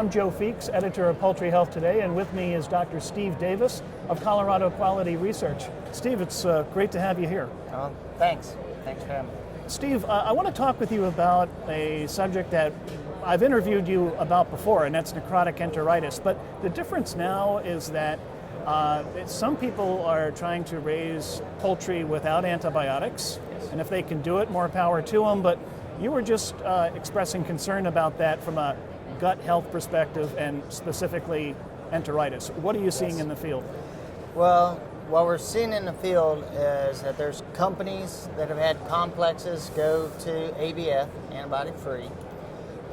I'm Joe Feeks, editor of Poultry Health Today, and with me is Dr. Steve Davis of Colorado Quality Research. Steve, it's great to have you here. Thanks. Thanks for having me. Steve, I want to talk with you about a subject that I've interviewed you about before, and that's necrotic enteritis. But the difference now is that some people are trying to raise poultry without antibiotics, and if they can do it, more power to them. But you were just expressing concern about that from a gut health perspective and specifically enteritis. What are you seeing in the field? Well, what we're seeing in the field is that there's companies that have had complexes go to ABF, antibiotic-free,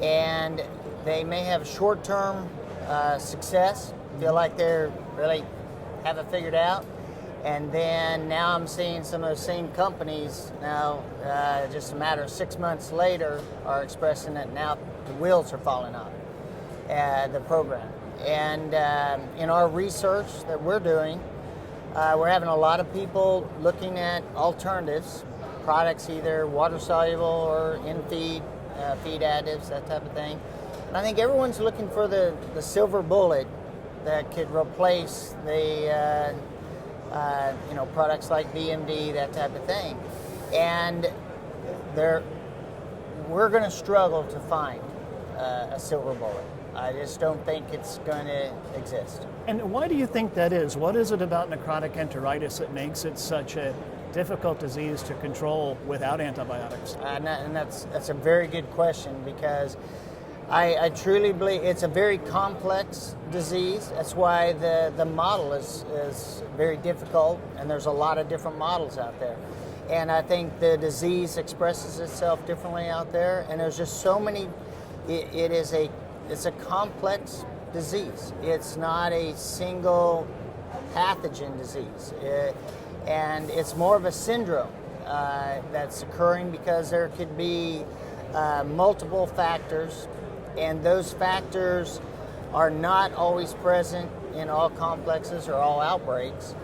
and they may have short-term success, feel like they're really have it figured out, and then now I'm seeing some of those same companies now, just a matter of 6 months later, are expressing that now the wheels are falling off the program. And in our research that we're doing, we're having a lot of people looking at alternatives, products either water-soluble or in-feed, feed additives, that type of thing. And I think everyone's looking for the silver bullet that could replace the products like BMD, that type of thing. And we're going to struggle to find a silver bullet. I just don't think it's going to exist. And why do you think that is? What is it about necrotic enteritis that makes it such a difficult disease to control without antibiotics? And that's a very good question, because I truly believe it's a very complex disease. That's why the model is very difficult, and there's a lot of different models out there. And I think the disease expresses itself differently out there, and there's just so many. It's a complex disease. It's not a single pathogen disease, and it's more of a syndrome that's occurring because there could be multiple factors, and those factors are not always present in all complexes or all outbreaks,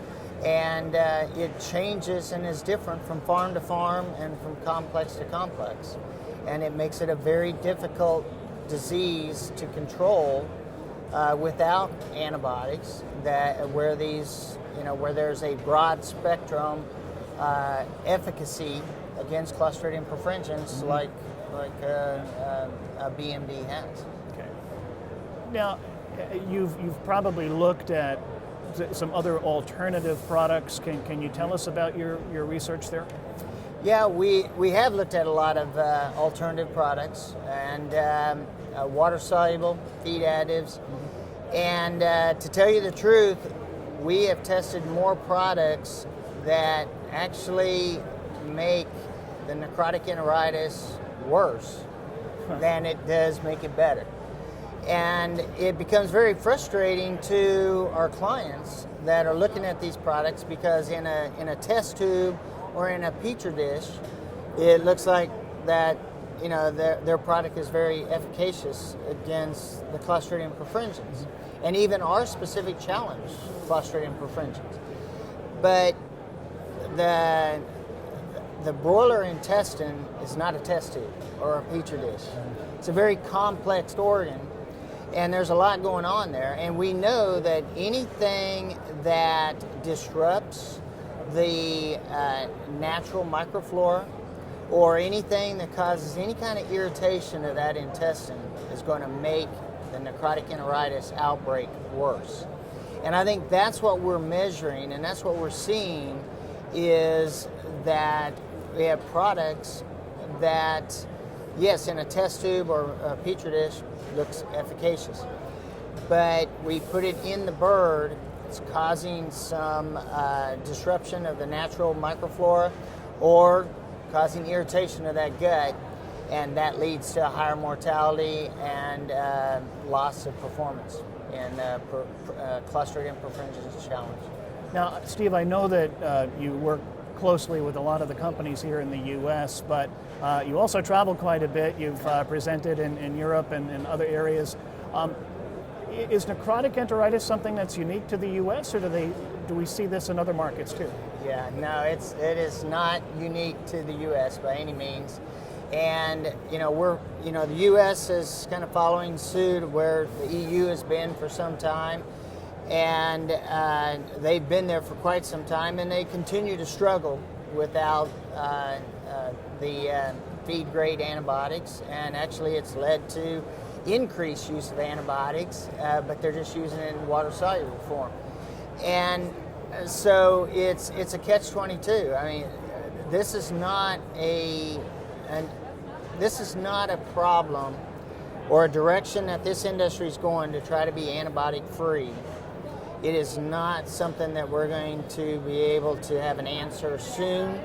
and it changes and is different from farm to farm and from complex to complex, and it makes it a very difficult disease to control without antibiotics. Where there's a broad spectrum efficacy against Clostridium perfringens, like a BMD has. Okay. Now, you've probably looked at some other alternative products. Can you tell us about your research there? Yeah, we have looked at a lot of alternative products and water-soluble feed additives. And to tell you the truth, we have tested more products that actually make the necrotic enteritis worse than it does make it better. And it becomes very frustrating to our clients that are looking at these products, because in a test tube or in a petri dish, it looks like that their product is very efficacious against the Clostridium perfringens, and even our specific challenge, Clostridium perfringens. But the broiler intestine is not a test tube or a petri dish. It's a very complex organ, and there's a lot going on there. And we know that anything that disrupts the natural microflora, or anything that causes any kind of irritation of that intestine, is going to make the necrotic enteritis outbreak worse. And I think that's what we're measuring, and that's what we're seeing, is that we have products that, yes, in a test tube or a petri dish, looks efficacious. But we put it in the bird, it's causing some disruption of the natural microflora, or causing irritation of that gut, and that leads to higher mortality and loss of performance in Clostridium perfringens challenge. Now, Steve, I know that you work closely with a lot of the companies here in the U.S., but you also travel quite a bit. You've presented in Europe and in other areas. Is necrotic enteritis something that's unique to the U.S., or do we see this in other markets too? Yeah, no, it is not unique to the U.S. by any means. And the U.S. is kind of following suit where the EU has been for some time, and they've been there for quite some time, and they continue to struggle without the feed-grade antibiotics, and actually it's led to increased use of antibiotics, but they're just using it in water-soluble form. And so it's a catch-22. I mean, this is not a problem or a direction that this industry is going to try to be antibiotic-free. It is not something that we're going to be able to have an answer soon.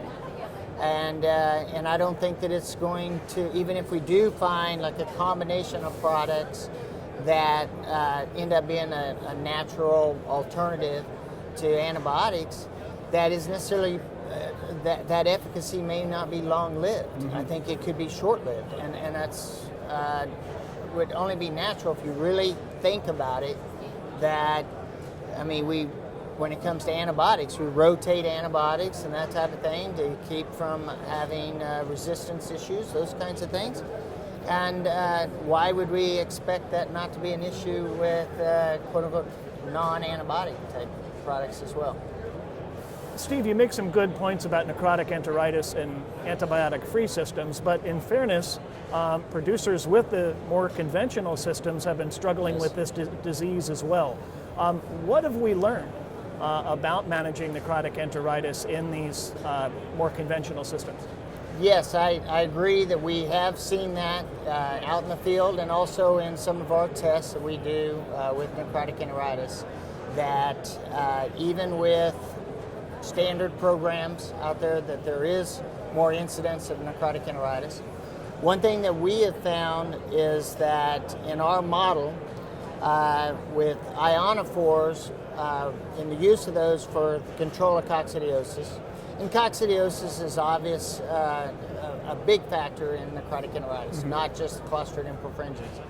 And I don't think that it's going to, even if we do find like a combination of products that end up being a natural alternative to antibiotics, that is necessarily, that efficacy may not be long-lived. Mm-hmm. I think it could be short-lived, and that's would only be natural if you really think about it. That, I mean, when it comes to antibiotics, we rotate antibiotics and that type of thing to keep from having resistance issues, those kinds of things. And why would we expect that not to be an issue with quote-unquote non-antibiotic type products as well? Steve, you make some good points about necrotic enteritis and antibiotic-free systems, but in fairness, producers with the more conventional systems have been struggling with this disease as well. What have we learned about managing necrotic enteritis in these more conventional systems? Yes, I agree that we have seen that out in the field, and also in some of our tests that we do with necrotic enteritis, that even with standard programs out there, that there is more incidence of necrotic enteritis. One thing that we have found is that in our model, with ionophores, in the use of those for control of coccidiosis, and coccidiosis is obvious, a big factor in necrotic enteritis, mm-hmm. not just Clostridium perfringens.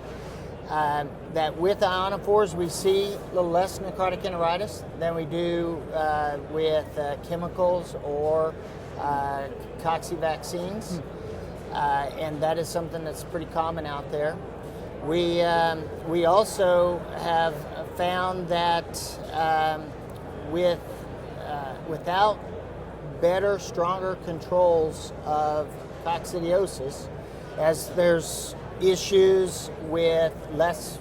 That with ionophores we see a little less necrotic enteritis than we do with chemicals or cocci vaccines, and that is something that's pretty common out there. We also have found that without better, stronger controls of coccidiosis, as there's issues with less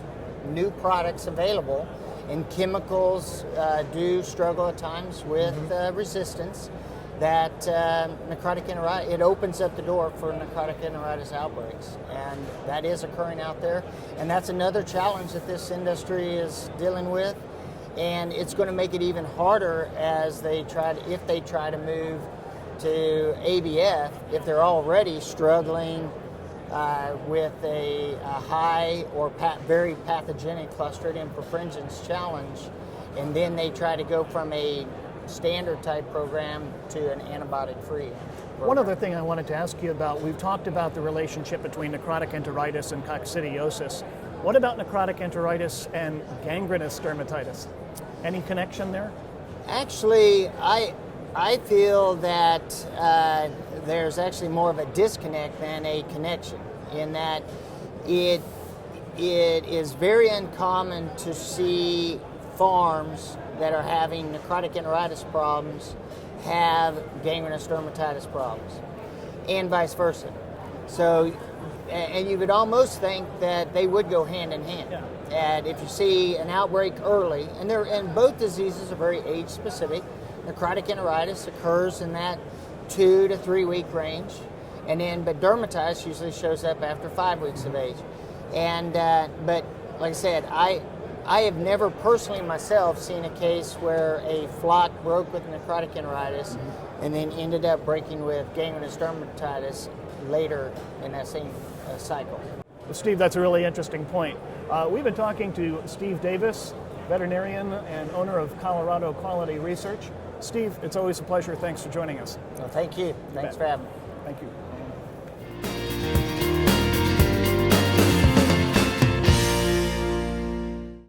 new products available, and chemicals do struggle at times with resistance, that necrotic enteritis, it opens up the door for necrotic enteritis outbreaks, and that is occurring out there, and that's another challenge that this industry is dealing with, and it's going to make it even harder as if they try to move to ABF, if they're already struggling with a high or very pathogenic Clostridium perfringens challenge, and then they try to go from a standard type program to an antibiotic-free program. One other thing I wanted to ask you about, we've talked about the relationship between necrotic enteritis and coccidiosis. What about necrotic enteritis and gangrenous dermatitis? Any connection there? Actually, I feel that there's actually more of a disconnect than a connection, in that it is very uncommon to see farms that are having necrotic enteritis problems have gangrenous dermatitis problems, and vice versa. So, and you would almost think that they would go hand in hand. Yeah. And if you see an outbreak early, and both diseases are very age specific. Necrotic enteritis occurs in that 2 to 3 week range, but dermatitis usually shows up after 5 weeks of age. And but like I said, I have never personally myself seen a case where a flock broke with necrotic enteritis and then ended up breaking with gangrenous dermatitis later in that same cycle. Well, Steve, that's a really interesting point. We've been talking to Steve Davis, veterinarian and owner of Colorado Quality Research. Steve, it's always a pleasure. Thanks for joining us. Well, thank you. Thanks for having me. Thank you.